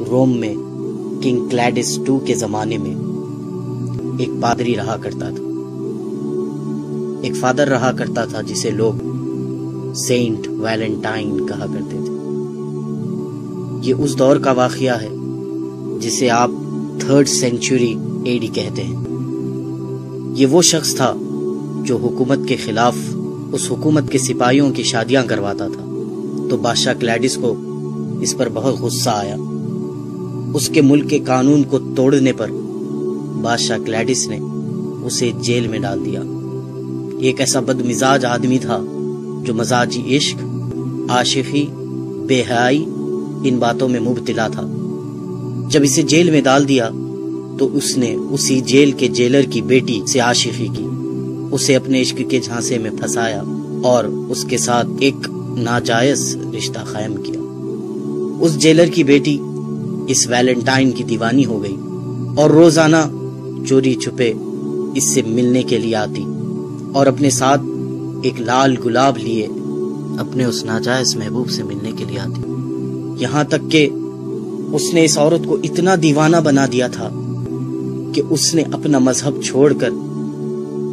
روم میں king کلیڈس II کے زمانے میں ایک پادری رہا کرتا تھا، ایک فادر رہا کرتا تھا جسے لوگ سینٹ ویلنٹائن کہا کرتے تھے۔ یہ اس دور کا واقعہ ہے جسے آپ 3rd سینچری AD کہتے ہیں۔ یہ وہ شخص تھا جو حکومت کے خلاف اس حکومت کے سپاہیوں کی شادیاں کرواتا تھا، تو بادشاہ کلیڈس کو اس پر بہت غصہ آیا۔ اس کے ملک کے قانون کو توڑنے پر بادشاہ کلیڈس نے اسے جیل میں ڈال دیا۔ یہ ایک ایسا بد مزاج آدمی تھا جو مزاجی عشق، عاشقی، بے حیائی ان باتوں میں مبتلا تھا۔ جب اسے جیل میں ڈال دیا تو اس نے اسی جیل کے جیلر کی بیٹی سے عاشقی کی، اسے اپنے عشق کے جھانسے میں پھنسایا اور اس کے ساتھ ایک ناجائز رشتہ قائم کیا۔ اس جیلر کی بیٹی اس ویلنٹائن کی دیوانی ہو گئی اور روزانہ چوری چھپے اس سے ملنے کے لیے آتی اور اپنے ساتھ ایک لال گلاب لیے اپنے اس ناجائز محبوب سے ملنے کے لیے آتی، یہاں تک کہ اس نے اس عورت کو اتنا دیوانہ بنا دیا تھا کہ اس نے اپنا مذہب چھوڑ کر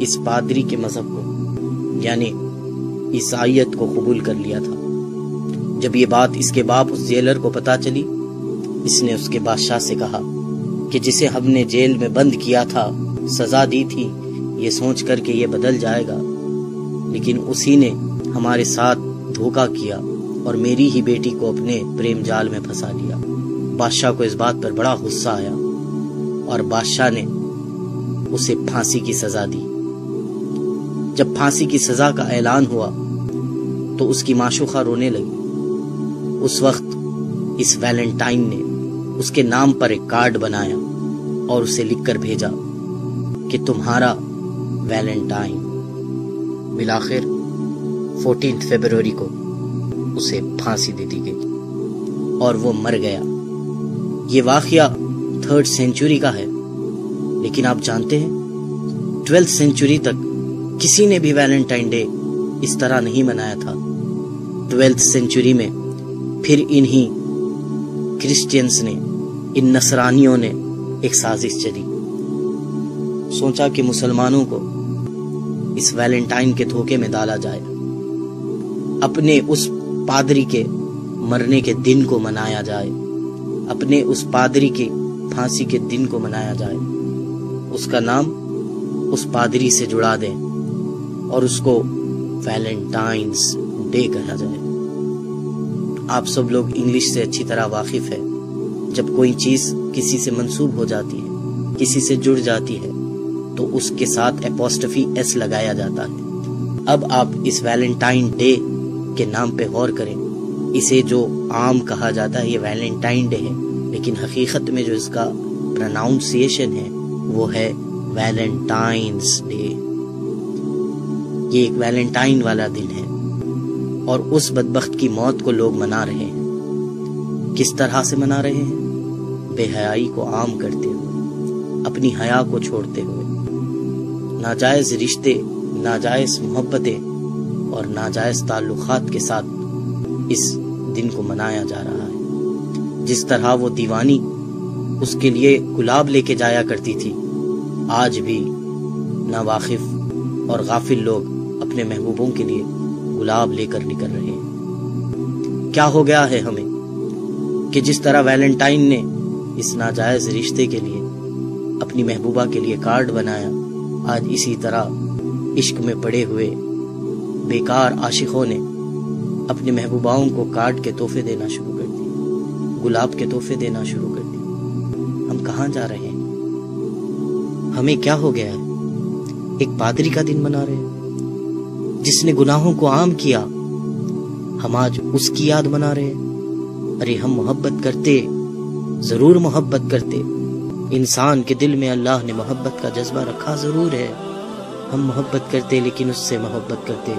اس پادری کے مذہب کو یعنی عیسائیت کو قبول کر لیا تھا۔ جب یہ بات اس کے باپ اس جیلر کو پتہ چلی، اس نے اس کے بادشاہ سے کہا کہ جسے ہم نے جیل میں بند کیا تھا، سزا دی تھی، یہ سوچ کر کہ یہ بدل جائے گا، لیکن اسی نے ہمارے ساتھ دھوکہ کیا اور میری ہی بیٹی کو اپنے پریم جال میں پھنسا لیا۔ بادشاہ کو اس بات پر بڑا غصہ آیا اور بادشاہ نے اسے پھانسی کی سزا دی۔ جب پھانسی کی سزا کا اعلان ہوا تو اس کی معشوقہ رونے لگی۔ اس وقت اس ویلنٹائن نے اس کے نام پر ایک کارڈ بنایا اور اسے لکھ کر بھیجا کہ تمہارا ویلنٹائن۔ بالآخر 14 فروری کو اسے پھانسی دے دی گئی اور وہ مر گیا۔ یہ واقعہ 3rd سینچری کا ہے، لیکن آپ جانتے ہیں 12th سینچری تک کسی نے بھی ویلنٹائن ڈے اس طرح نہیں منایا تھا۔ 12th سینچری میں پھر انہی کرسچینز نے، ان نصرانیوں نے ایک سازش چلی، سوچا کہ مسلمانوں کو اس ویلنٹائن کے دھوکے میں ڈالا جائے، اپنے اس پادری کے مرنے کے دن کو منایا جائے، اپنے اس پادری کی پھانسی کے دن کو منایا جائے، اس کا نام اس پادری سے جڑا دیں اور اس کو ویلنٹائنز ڈے کہا جائے۔ آپ سب لوگ انگلش سے اچھی طرح واقف ہے، جب کوئی چیز کسی سے منسوب ہو جاتی ہے، کسی سے جڑ جاتی ہے، تو اس کے ساتھ اپوسٹفی ایس لگایا جاتا ہے۔ اب آپ اس ویلنٹائن ڈے کے نام پہ غور کریں۔ اسے جو عام کہا جاتا ہے یہ ویلنٹائن ڈے ہے، لیکن حقیقت میں جو اس کا پروناؤنسیشن ہے وہ ہے ویلنٹائنز ڈے۔ یہ ایک ویلنٹائن والا دن ہے اور اس بدبخت کی موت کو لوگ منا رہے ہیں۔ کس طرح سے منا رہے ہیں؟ بے حیائی کو عام کرتے ہوئے، اپنی حیا کو چھوڑتے ہوئے، ناجائز رشتے، ناجائز محبتیں اور ناجائز تعلقات کے ساتھ اس دن کو منایا جا رہا ہے۔ جس طرح وہ دیوانی اس کے لیے گلاب لے کے جایا کرتی تھی، آج بھی ناواقف اور غافل لوگ اپنے محبوبوں کے لیے گلاب لے کر نکل رہے ہیں۔ کیا ہو گیا ہے ہمیں کہ جس طرح ویلنٹائن نے اس ناجائز رشتے کے لیے اپنی محبوبہ کے لیے کارڈ بنایا، آج اسی طرح عشق میں پڑے ہوئے بیکار عاشقوں نے اپنے محبوباؤں کو کارڈ کے تحفے دینا شروع کر دیے، گلاب کے تحفے دینا شروع کر دیے۔ ہم کہاں جا رہے ہیں؟ ہمیں کیا ہو گیا ہے؟ ایک پادری کا دن منا رہے ہیں جس نے گناہوں کو عام کیا، ہم آج اس کی یاد منا رہے ہیں۔ ارے ہم محبت کرتے، ضرور محبت کرتے، انسان کے دل میں اللہ نے محبت کا جذبہ رکھا ضرور ہے، ہم محبت کرتے، لیکن اس سے محبت کرتے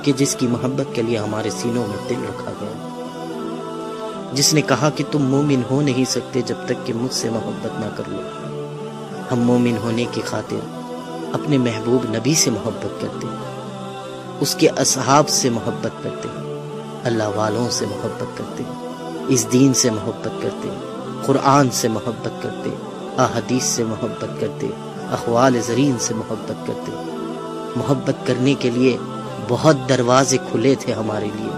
کہ جس کی محبت کے لیے ہمارے سینوں میں دل رکھا گیا، جس نے کہا کہ تم مومن ہو نہیں سکتے جب تک کہ مجھ سے محبت نہ کر لو۔ ہم مومن ہونے کی خاطر اپنے محبوب نبی سے محبت کرتے، اس کے اصحاب سے محبت کرتے، اللہ والوں سے محبت کرتے، اس دین سے محبت کرتے، قرآن سے محبت کرتے، احادیث سے محبت کرتے، اقوال زرین سے محبت کرتے۔ محبت کرنے کے لیے بہت دروازے کھلے تھے ہمارے لیے،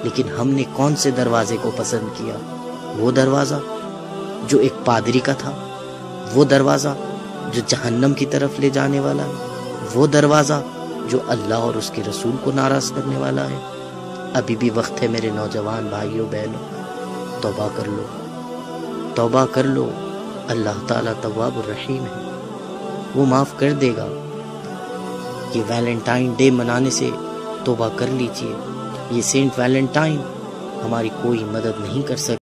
لیکن ہم نے کون سے دروازے کو پسند کیا؟ وہ دروازہ جو ایک پادری کا تھا، وہ دروازہ جو جہنم کی طرف لے جانے والا ہے، وہ دروازہ جو اللہ اور اس کے رسول کو ناراض کرنے والا ہے۔ ابھی بھی وقت ہے میرے نوجوان بھائیوں بہنوں، توبہ کر لو، توبہ کر لو۔ اللہ تعالیٰ تواب الرحیم ہے، وہ معاف کر دے گا۔ یہ ویلنٹائن ڈے منانے سے توبہ کر لیجئے۔ یہ سینٹ ویلنٹائن ہماری کوئی مدد نہیں کر سکتا۔